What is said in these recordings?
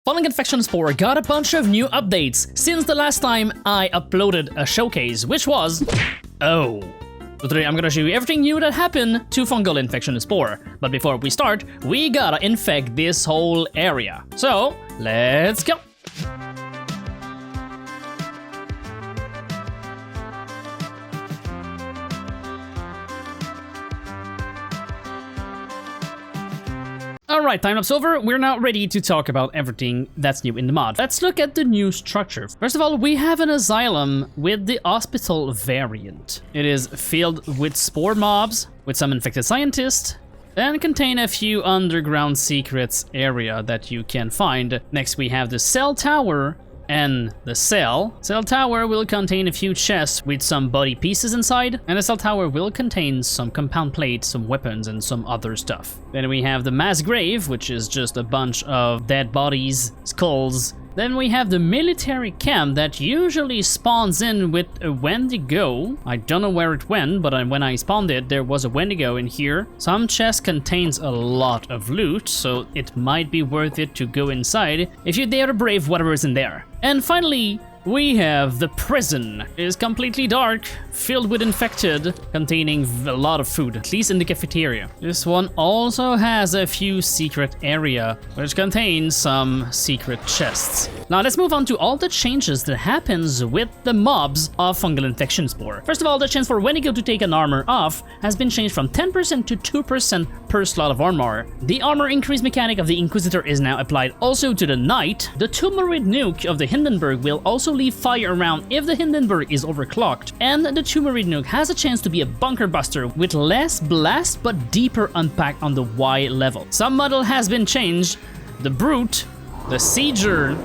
Fungal Infection Spore got a bunch of new updates since the last time I uploaded a showcase, which was... So today I'm gonna show you everything new that happened to Fungal Infection Spore. But before we start, we gotta infect this whole area. So, let's go! Alright, time-lapse over. We're now ready to talk about everything that's new in the mod. Let's look at the new structure. First of all, we have an asylum with the hospital variant. It is filled with spore mobs, with some infected scientists, and contain a few underground secrets area that you can find. Next, we have the cell tower and the cell. Cell tower will contain a few chests with some body pieces inside, and the cell tower will contain some compound plates, some weapons, and some other stuff. Then we have the mass grave, which is just a bunch of dead bodies, skulls. Then we have the military camp that usually spawns in with a Wendigo. I don't know where it went, but when I spawned it, there was a Wendigo in here. Some chest contains a lot of loot, so it might be worth it to go inside if you dare to brave whatever is in there. And finally, we have the prison. It is completely dark, filled with infected, containing a lot of food, at least in the cafeteria. This one also has a few secret area, which contains some secret chests. Now let's move on to all the changes that happens with the mobs of Fungal Infection Spore. First of all, the chance for Wendigo to take an armor off has been changed from 10% to 2% per slot of armor. The armor increase mechanic of the Inquisitor is now applied also to the Knight. The Tumourid nuke of the Hindenburg will also leave fire around if the Hindenburg is overclocked, and the Tumourid nuke has a chance to be a bunker buster with less blast but deeper unpack on the Y level. Some model has been changed. The Brute, the Sieger,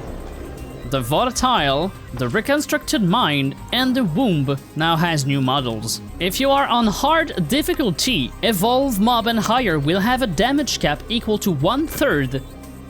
the Volatile, the Reconstructed Mind, and the Womb now has new models. If you are on hard difficulty, Evolve Mob and higher will have a damage cap equal to 1/3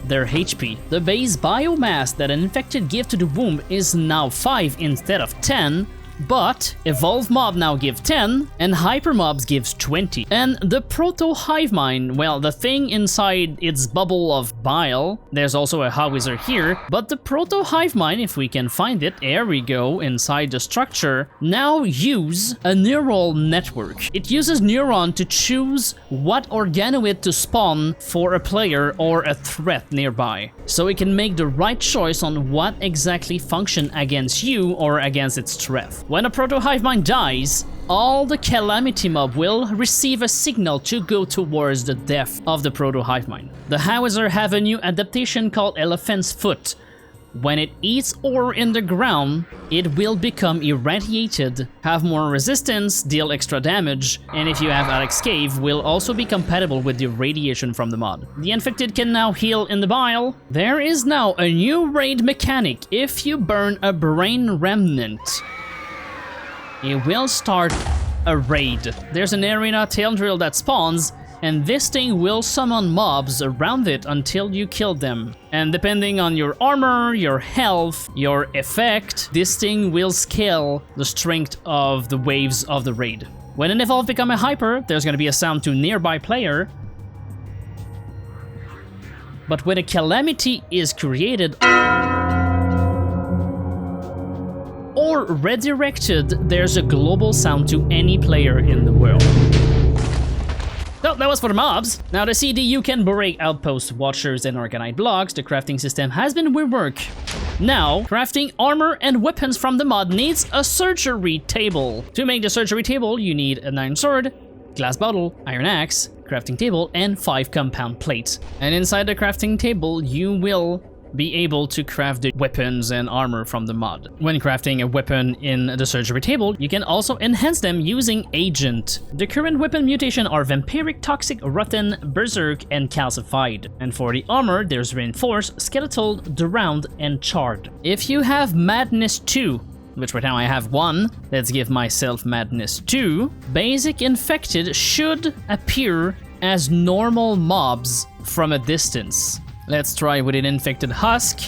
their HP. The base biomass that an infected give to the womb is now 5 instead of 10, but Evolve Mob now give 10, and Hyper Mobs gives 20. And the Proto Hive Mind, well, the thing inside its bubble of bile, there's also a howitzer here, but the Proto Hive Mind, if we can find it, there we go, inside the structure, now use a neural network. It uses neuron to choose what organoid to spawn for a player or a threat nearby, so it can make the right choice on what exactly function against you or against its threat. When a Proto Hive Mind dies, all the Calamity Mob will receive a signal to go towards the death of the Proto Hive Mind. The Howitzer have a new adaptation called Elephant's Foot. When it eats ore in the ground, it will become irradiated, have more resistance, deal extra damage, and if you have Alex Cave, will also be compatible with the radiation from the mod. The infected can now heal in the bile. There is now a new raid mechanic if you burn a brain remnant. It will start a raid. There's an arena tail drill that spawns, and this thing will summon mobs around it until you kill them. And depending on your armor, your health, your effect, this thing will scale the strength of the waves of the raid. When an evolve become a hyper, there's gonna be a sound to nearby player. But when a calamity is created or redirected, there's a global sound to any player in the world. So that was for the mobs. Now to see the you can break outposts, watchers, and organite blocks, the crafting system has been reworked. Now, crafting armor and weapons from the mod needs a surgery table. To make the surgery table, you need an iron sword, glass bottle, iron axe, crafting table, and 5 compound plates. And inside the crafting table, you will be able to craft the weapons and armor from the mod. When crafting a weapon in the surgery table, you can also enhance them using Agent. The current weapon mutation are Vampiric, Toxic, Rotten, Berserk, and Calcified. And for the armor, there's Reinforced, Skeletal, Drowned, and Charred. If you have Madness 2, which right now I have 1, let's give myself Madness 2, basic infected should appear as normal mobs from a distance. Let's try with an infected husk.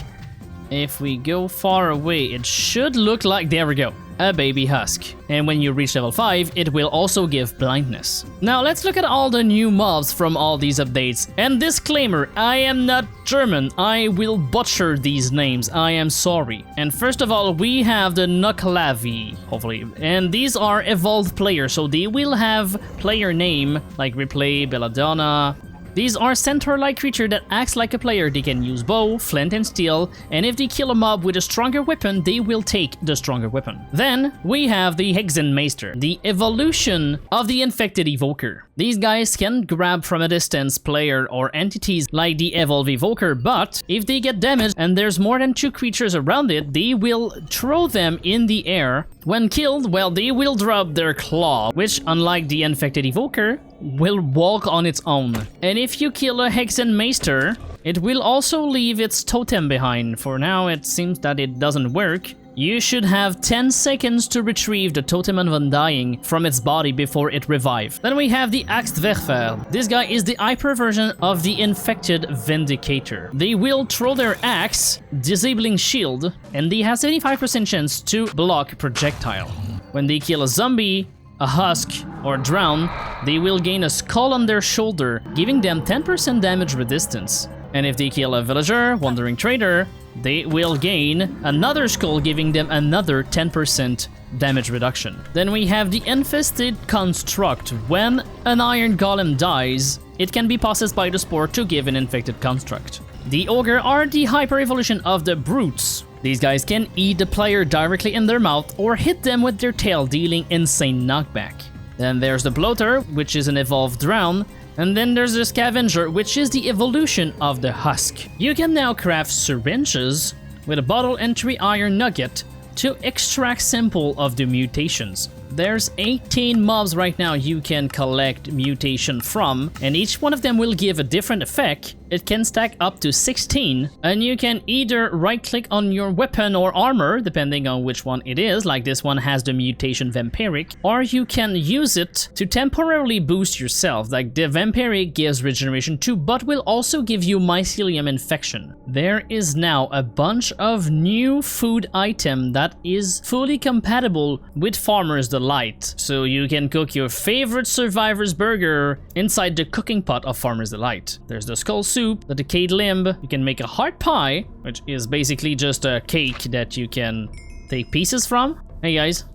If we go far away, it should look like, there we go. a baby husk. And when you reach level 5, it will also give blindness. Now let's look at all the new mobs from all these updates. And disclaimer, I am not German. I will butcher these names. I am sorry. And first of all, we have the Nuklavi, hopefully. And these are evolved players, so they will have player name like Replay, Belladonna. These are centaur-like creature that acts like a player. They can use bow, flint, and steel, and if they kill a mob with a stronger weapon, they will take the stronger weapon. Then, we have the Hexenmeister, the evolution of the infected evoker. These guys can grab from a distance player or entities like the evolved evoker, but if they get damaged and there's more than 2 creatures around it, they will throw them in the air. When killed, well, they will drop their claw, which, unlike the infected evoker, will walk on its own. And if you kill a Hexenmeister, it will also leave its totem behind. For now, it seems that it doesn't work. You should have 10 seconds to retrieve the Totem of Undying from its body before it revives. Then we have the Axtwerfer. This guy is the hyper version of the infected Vindicator. They will throw their axe, disabling shield, and they have 75% chance to block projectile. When they kill a zombie, a husk, or drown, they will gain a skull on their shoulder, giving them 10% damage resistance. And if they kill a villager, wandering trader, they will gain another skull, giving them another 10% damage reduction. Then we have the Infested Construct. When an Iron Golem dies, it can be possessed by the spore to give an infected construct. The Ogre are the hyper evolution of the Brutes. These guys can eat the player directly in their mouth or hit them with their tail, dealing insane knockback. Then there's the Bloater, which is an evolved drown. And then there's the Scavenger, which is the evolution of the Husk. You can now craft syringes with a bottle and 3 iron nugget to extract sample of the mutations. There's 18 mobs right now you can collect mutation from, and each one of them will give a different effect. It can stack up to 16, and you can either right-click on your weapon or armor, depending on which one it is, like this one has the mutation Vampiric, or you can use it to temporarily boost yourself, like the Vampiric gives regeneration 2, but will also give you Mycelium Infection. There is now a bunch of new food item that is fully compatible with Farmer's Delight, so you can cook your favorite Survivor's Burger inside the cooking pot of Farmer's Delight. There's the Skull Soup, the Decayed Limb, you can make a Heart Pie, which is basically just a cake that you can take pieces from. Hey guys,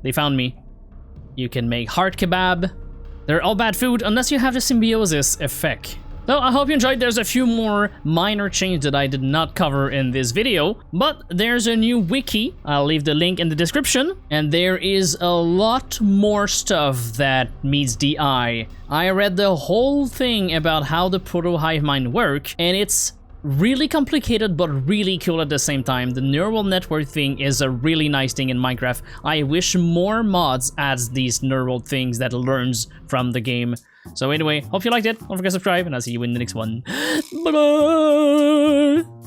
they found me. You can make Heart Kebab. They're all bad food unless you have the Symbiosis effect. So I hope you enjoyed. There's a few more minor changes that I did not cover in this video, but there's a new wiki. I'll leave the link in the description, and there is a lot more stuff that meets the eye. I read the whole thing about how the Proto Hive Mind work, and it's really complicated but really cool at the same time. The neural network thing is a really nice thing in Minecraft. I wish more mods adds these neural things that learns from the game. So anyway, hope you liked it. Don't forget to subscribe, and I'll see you in the next one. Bye bye!